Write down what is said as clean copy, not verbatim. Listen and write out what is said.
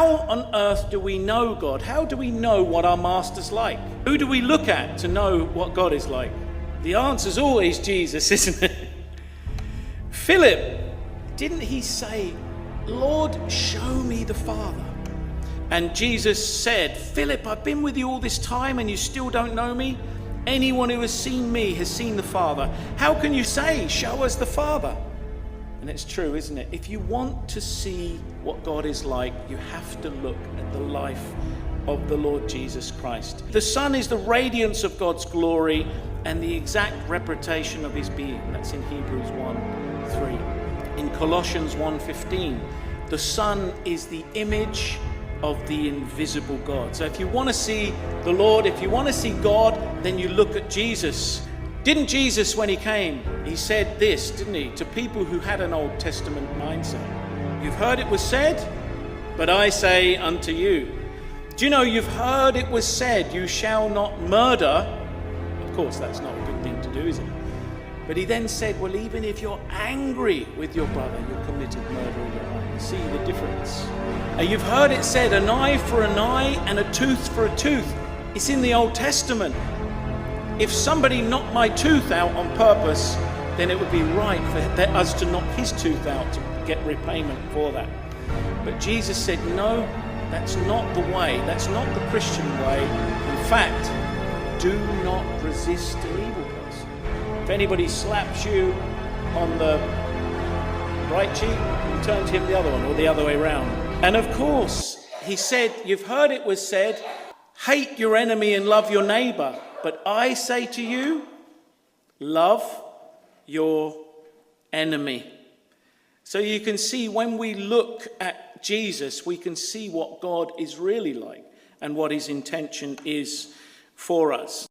how on earth do we know God? How do we know what our master's like? Who do we look at to know what God is like? The answer's always Jesus, isn't it? Philip, didn't he say, Lord, show me the Father? And Jesus said, Philip, I've been with you all this time and you still don't know me? Anyone who has seen me has seen the Father. How can you say, show us the Father? And it's true, isn't it? If you want to see what God is like, you have to look at the life of the Lord Jesus Christ. The Son is the radiance of God's glory and the exact representation of his being. That's in Hebrews 1:3. In Colossians 1:15, the Son is the image of the invisible God. So if you want to see the Lord, if you want to see God, then you look at Jesus. Didn't Jesus, when he came, he said this, didn't he, to people who had an Old Testament mindset? You've heard it was said, but I say unto you. Do you know, you've heard it was said, you shall not murder. Of course, that's not a good thing to do, is it? But he then said, well, even if you're angry with your brother, you've committed murder in your heart. You see the difference? You've heard it said, an eye for an eye and a tooth for a tooth. It's in the Old Testament. If somebody knocked my tooth out on purpose, then it would be right for us to knock his tooth out to get repayment for that. But Jesus said, no, that's not the way. That's not the Christian way. In fact, do not resist an evil person. If anybody slaps you on the right cheek, you turn to him the other one, or the other way around. And of course, he said, you've heard it was said, hate your enemy and love your neighbor. But I say to you, love your enemy. So you can see when we look at Jesus, we can see what God is really like and what his intention is for us.